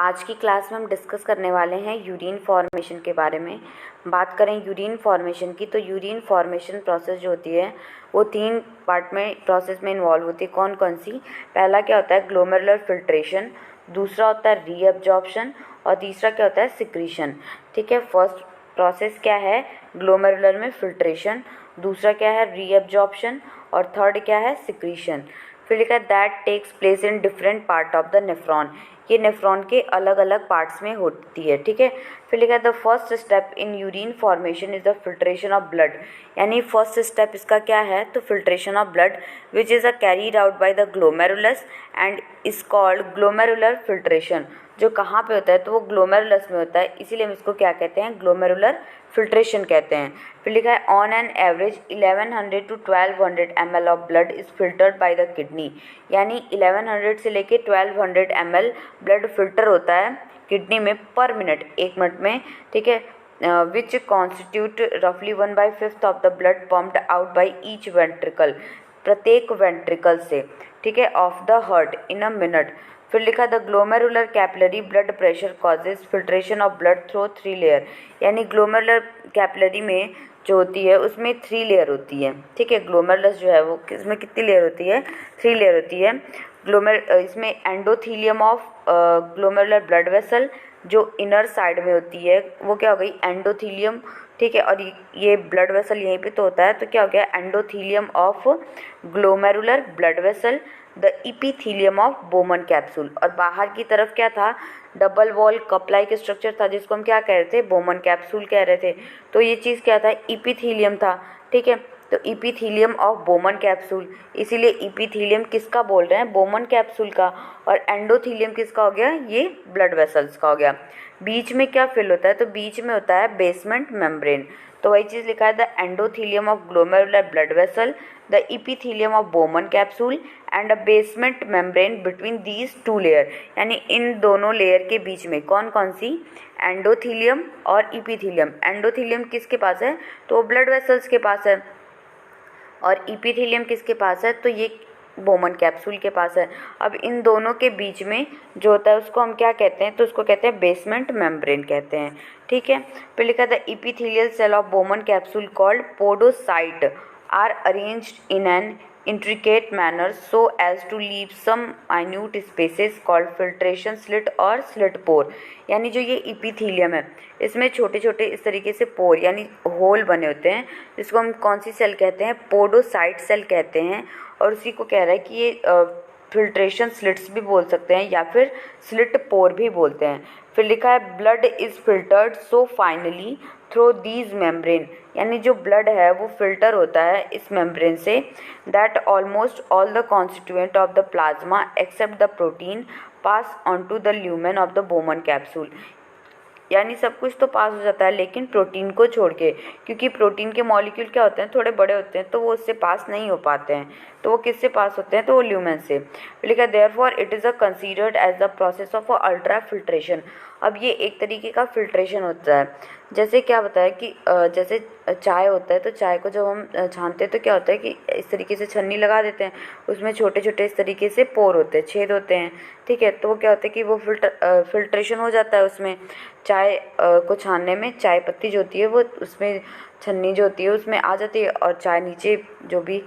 आज की क्लास में हम डिस्कस करने वाले हैं यूरिन फॉर्मेशन के बारे में। बात करें यूरिन फॉर्मेशन की, तो यूरिन फॉर्मेशन प्रोसेस जो होती है वो 3 पार्ट में प्रोसेस में इन्वॉल्व होती है। कौन कौन सी? पहला क्या होता है ग्लोमेरुलर फिल्ट्रेशन, दूसरा होता है रीअब्जॉर्प्शन और तीसरा क्या होता है सिक्रीशन। ठीक है, फर्स्ट प्रोसेस क्या है ग्लोमेरुलर में फिल्ट्रेशन, दूसरा क्या है रीअब्जॉर्प्शन और थर्ड क्या है सिक्रीशन। फिर लिखा है that takes place in different part of the nephron, ये नेफ्रॉन के अलग अलग पार्ट्स में होती है। ठीक है, फिर लिखा है the first step in urine formation is the filtration of blood, यानी फर्स्ट स्टेप इसका क्या है तो filtration of blood which is a carried out by the glomerulus and is called glomerular filtration. जो कहाँ पे होता है तो वो ग्लोमेरुलस में होता है, इसीलिए हम इसको क्या कहते हैं ग्लोमेरुलर फिल्ट्रेशन कहते हैं। फिर लिखा है on an average 1100 to 1200 ml of blood is filtered by the kidney, यानी 1100 से लेके 1200 ml ब्लड फिल्टर होता है किडनी में पर मिनट, 1 मिनट में। ठीक है, विच कॉन्स्टिट्यूट रफली 1/5 of the blood pumped out by each ventricle, प्रत्येक वेंट्रिकल से। ठीक है, of the heart in a minute. फिर लिखा the glomerular capillary blood pressure causes filtration of blood through 3 layer, यानी ग्लोमेरुलर कैपिलरी में जो होती है उसमें 3 लेयर होती है। ठीक है, ग्लोमेरुलस जो है वो इसमें कितनी लेयर होती है 3 लेयर होती है। इसमें endothelium of glomerular blood vessel जो इनर साइड में होती है वो क्या हो गई एंडोथीलियम। ठीक है, और ये ब्लड वेसल यहीं पे तो होता है, तो क्या हो गया endothelium of glomerular blood vessel, the epithelium of Bowman capsule. और बाहर की तरफ क्या था double wall cup like structure था जिसको हम क्या कह रहे थे बोमन कैप्सूल कह रहे थे। तो ये चीज़ क्या था इपीथीलियम था। ठीक है, तो इपीथीलियम ऑफ बोमन कैप्सूल, इसीलिए इपीथीलियम किसका बोल रहे हैं बोमन कैप्सूल का, और एंडोथीलियम किसका हो गया ये ब्लड वेसल्स का हो गया। बीच में क्या फिल होता है तो बीच में होता है बेसमेंट मेम्ब्रेन, तो वही चीज़ लिखा है the endothelium of glomerular blood vessel, the epithelium of Bowman capsule and a basement membrane between these 2 layer, यानी इन दोनों लेयर के बीच में कौन कौन सी एंडोथीलियम और इपीथीलियम। एंडोथीलियम किसके पास है तो वो ब्लड वेसल्स के पास है, और इपीथीलियम किसके पास है तो ये बोमन कैप्सूल के पास है। अब इन दोनों के बीच में जो होता है उसको हम क्या कहते हैं तो उसको कहते हैं बेसमेंट मेम्ब्रेन कहते हैं। ठीक है, फिर लिखा था epithelial cell of Bowman capsule called podocyte are arranged in an intricate manner so as to leave some minute spaces called filtration slit और slit pore, यानी जो ये इपीथीलियम है इसमें छोटे छोटे इस तरीके से पोर यानी होल बने होते हैं, जिसको हम कौन सी सेल कहते हैं पोडोसाइट सेल कहते हैं। और उसी को कह रहा है कि ये फिल्ट्रेशन स्लिट्स भी बोल सकते हैं या फिर स्लिट पोर भी बोलते हैं। फिर लिखा है blood is filtered so finally through these membrane, यानी जो ब्लड है वो फिल्टर होता है इस मेम्ब्रेन से, that almost all the constituent of the plasma except the protein pass on to the lumen of the Bowman capsule, यानी सब कुछ तो पास हो जाता है लेकिन प्रोटीन को छोड़ के, क्योंकि प्रोटीन के मॉलिक्यूल क्या होते हैं थोड़े बड़े होते हैं तो वो उससे पास नहीं हो पाते हैं, तो वो किससे पास होते हैं तो वो ल्यूमेन से। लिखा therefore it is a considered as the process of ultra filtration. अब ये एक तरीके का फिल्ट्रेशन होता है, जैसे क्या बताया कि जैसे चाय होता है तो चाय को जब हम छानते हैं तो क्या होता है कि इस तरीके से छन्नी लगा देते हैं, उसमें छोटे छोटे इस तरीके से पोर होते हैं छेद होते हैं। ठीक है, तो वो क्या होता है कि वो फिल्ट्रेशन हो जाता है उसमें चाय को छानने में, चाय पत्ती जो होती है वो उसमें छन्नी जो होती है उसमें आ जाती है और चाय नीचे जो भी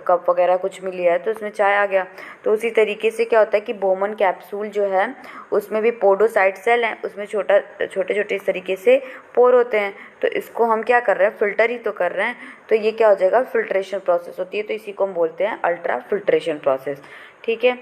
कप वगैरह कुछ भी लिया है तो उसमें चाय आ गया। तो उसी तरीके से क्या होता है कि बोमन कैप्सूल जो है उसमें भी पोडोसाइट सेल हैं, उसमें छोटे छोटे इस तरीके से पोर होते हैं, तो इसको हम क्या कर रहे हैं फिल्टर ही तो कर रहे हैं, तो ये क्या हो जाएगा फिल्ट्रेशन प्रोसेस होती है, तो इसी को हम बोलते हैं अल्ट्रा फिल्ट्रेशन प्रोसेस। ठीक है,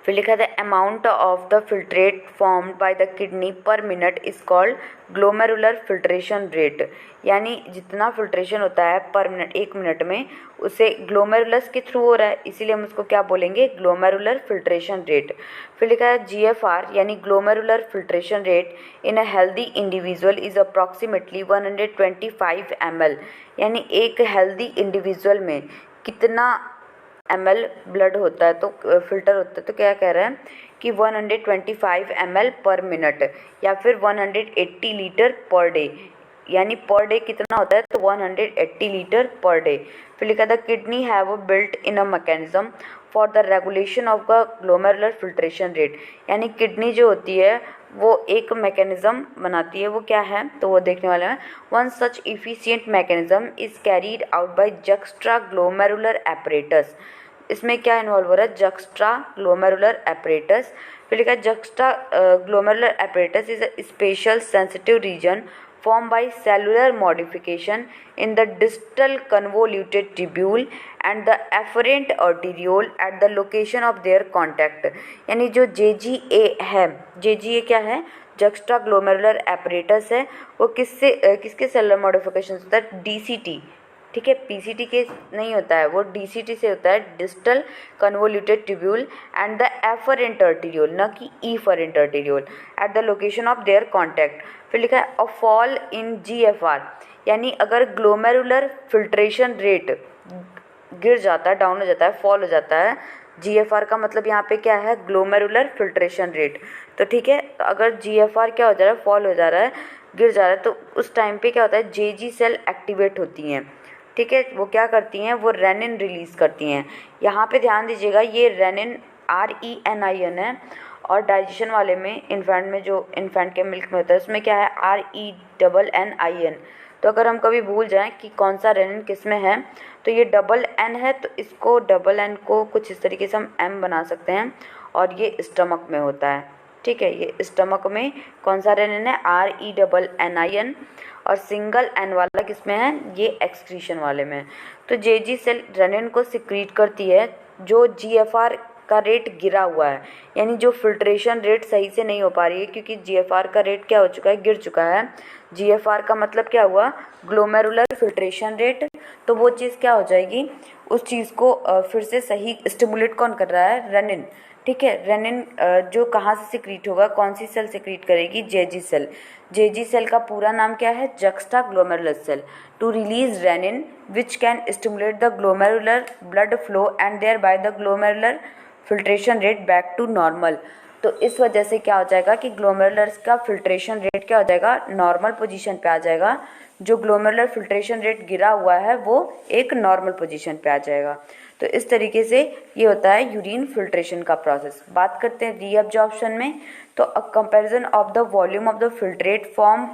फिर लिखा था amount of the filtrate formed by the kidney पर minute is called glomerular filtration rate, यानी जितना फिल्ट्रेशन होता है पर मिनट 1 मिनट में उसे ग्लोमेरुलस के थ्रू हो रहा है, इसीलिए हम उसको क्या बोलेंगे ग्लोमेरुलर फिल्ट्रेशन रेट। फिर लिखा है जीएफआर यानी glomerular filtration rate in a healthy individual is approximately 125 ml, यानी एक हेल्दी इंडिविजुअल में कितना ml ब्लड होता है तो फिल्टर होता है, तो क्या कह रहे हैं कि 125 ml पर मिनट या फिर 180 लीटर पर डे, यानी पर डे कितना होता है, तो 180 लीटर पर डे। फिर लिखा था kidney have built in a mechanism for the regulation of the glomerular filtration rate, यानी किडनी जो होती है वो एक मैकेनिज्म बनाती है, वो क्या है तो वो देखने वाले हैं। One such efficient mechanism is carried out by juxta glomerular apparatus. इसमें क्या इन्वॉल्व हो रहा है, जक्स्ट्रा ग्लोमेरुलर एपरेटस। फिर लिखा juxtaglomerular apparatus is a special sensitive region formed by cellular modification in the distal convoluted tubule and the afferent arteriole at the location of their contact। यानी जो JGA है, JGA क्या है, juxtaglomerular apparatus है, वो किसके cellular modification होता है, DCT, ठीक है, PCT के नहीं होता है, वो DCT से होता है, distal convoluted tubule and the afferent arteriole, न कि efferent arteriole, at the location of their contact. फिर लिखा है अ फॉल इन GFR, यानी अगर ग्लोमेरुलर फिल्ट्रेशन रेट गिर जाता है, डाउन हो जाता है, फॉल हो जाता है, GFR का मतलब यहाँ पे क्या है, ग्लोमेरुलर फिल्ट्रेशन रेट। तो ठीक है, तो अगर GFR क्या हो जा रहा है, फॉल हो जा रहा है, गिर जा रहा है, तो उस टाइम पे क्या होता है, JG सेल एक्टिवेट होती हैं, ठीक है, वो क्या करती हैं, वो रेनिन रिलीज़ करती हैं। यहाँ पे ध्यान दीजिएगा, ये रेनिन RENIN है, और डाइजेशन वाले में इन्फेंट में, जो इन्फेंट के मिल्क में होता है, उसमें क्या है, RENNIN। तो अगर हम कभी भूल जाएं कि कौन सा रेनिन किस में है, तो ये डबल N है, तो इसको डबल N को कुछ इस तरीके से हम M बना सकते हैं, और ये स्टमक में होता है, ठीक है, ये स्टमक में कौन सा रेनिन है, RENNIN, और सिंगल N वाला किसमें है, ये एक्सक्रीशन वाले में। तो JG सेल रेनिन को सिक्रीट करती है जो GFR का रेट गिरा हुआ है, यानी जो फिल्ट्रेशन रेट सही से नहीं हो पा रही है, क्योंकि GFR का रेट क्या हो चुका है, गिर चुका है। GFR का मतलब क्या हुआ, ग्लोमेरुलर फिल्ट्रेशन रेट। तो वो चीज़ क्या हो जाएगी, उस चीज़ को फिर से सही स्टिमुलेट कौन कर रहा है, रेनिन, ठीक है। रेनिन जो कहाँ से सिक्रीट होगा, कौन सी सेल सिक्रीट करेगी, JG सेल। JG सेल का पूरा नाम क्या है, juxtaglomerular cell, to release renin which can stimulate the glomerular blood flow and thereby the glomerular filtration rate back to normal. तो इस वजह से क्या हो जाएगा कि ग्लोमेरुलर्स का फिल्ट्रेशन रेट क्या हो जाएगा, नॉर्मल पोजीशन पे आ जाएगा। जो ग्लोमेरुलर फिल्ट्रेशन रेट गिरा हुआ है वो एक नॉर्मल पोजीशन पे आ जाएगा। तो इस तरीके से ये होता है यूरिन फिल्ट्रेशन का प्रोसेस। बात करते हैं रीअब्जॉर्प्शन में, तो a comparison of the volume of the filtrate form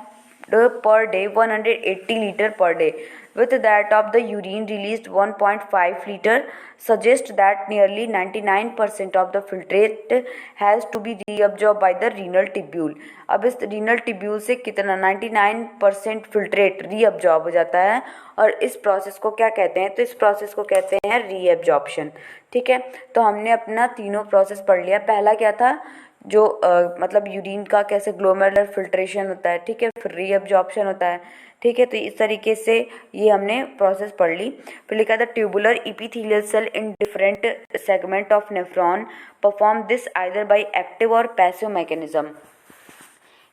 per day 180 liter per day with that of the urine released 1.5 liter suggests that nearly 99% of the filtrate has to be reabsorbed by the renal tubule। अब इस renal tubule से कितना 99% filtrate reabsorb हो जाता है, और इस process को क्या कहते हैं, तो इस प्रोसेस को कहते हैं रीअब्जॉर्प्शन, ठीक है। तो हमने अपना तीनों प्रोसेस पढ़ लिया। पहला क्या था, जो मतलब यूरिन का कैसे ग्लोमेरुलर फिल्ट्रेशन होता है, ठीक है, फिर रीअब्जॉर्प्शन होता है, ठीक है। तो इस तरीके से ये हमने प्रोसेस पढ़ ली। फिर लिखा था tubular epithelial cell in different segment of nephron perform this either by active और पैसिव मैकेनिज्म,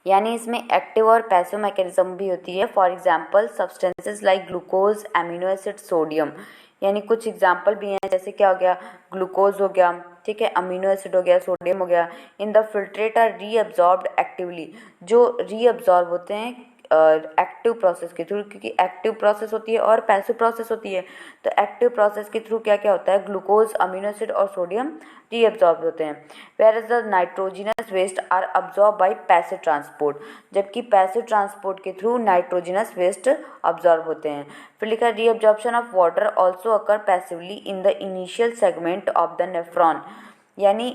यानी इसमें एक्टिव और पैसिव मैकेनिज्म भी होती है। For example substances like glucose, amino acid, sodium, यानी कुछ एग्जांपल भी हैं, जैसे क्या हो गया, ग्लूकोज हो गया, ठीक है, अमीनो एसिड हो गया, सोडियम हो गया। In the filtrate are reabsorbed actively, जो रीअब्जॉर्ब होते हैं एक्टिव प्रोसेस के थ्रू, क्योंकि एक्टिव प्रोसेस होती है और पैसिव प्रोसेस होती है। तो एक्टिव प्रोसेस के थ्रू क्या क्या होता है, ग्लूकोज, अमीनो एसिड और सोडियम रीअब्जॉर्ब होते हैं। Where is the nitrogenous waste are absorb by passive transport, जबकि पैसिव ट्रांसपोर्ट के थ्रू नाइट्रोजिनस वेस्ट अब्जॉर्ब होते हैं। फिर लिखा reabsorption of water also occur passively in the initial segment of the nephron, यानी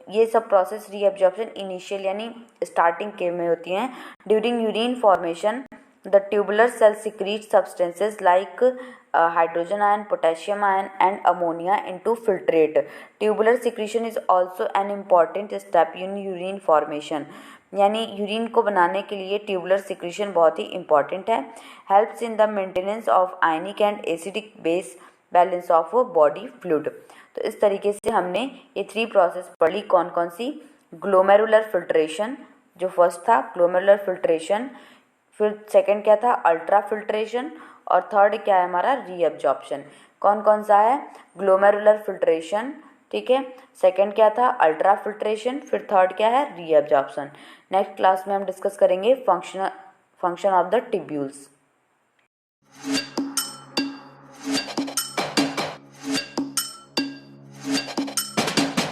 ये सब प्रोसेस रीअब्जॉर्प्शन इनिशियल यानी स्टार्टिंग के में होती हैं। During urine formation the tubular cell secrete substances like hydrogen ion, potassium ion and ammonia into filtrate. Tubular secretion is also an important step in urine formation, यानी urine को बनाने के लिए ट्यूबुलर सिक्रीशन बहुत ही इंपॉर्टेंट है। Helps in the maintenance of ionic and acidic base balance of body fluid. तो इस तरीके से हमने ये 3 प्रोसेस पढ़ी। कौन कौन सी, ग्लोमेरुलर फिल्ट्रेशन जो फर्स्ट था, ग्लोमेरुलर फिल्ट्रेशन, फिर सेकंड क्या था, अल्ट्रा फिल्ट्रेशन, और थर्ड क्या है हमारा, रीअब्जॉर्प्शन। कौन कौन सा है, ग्लोमेरुलर फिल्ट्रेशन, ठीक है, सेकंड क्या था, अल्ट्रा फिल्ट्रेशन, फिर थर्ड क्या है, रीअब्जॉर्प्शन। नेक्स्ट क्लास में हम डिस्कस करेंगे फंक्शन ऑफ द टिब्यूल्स।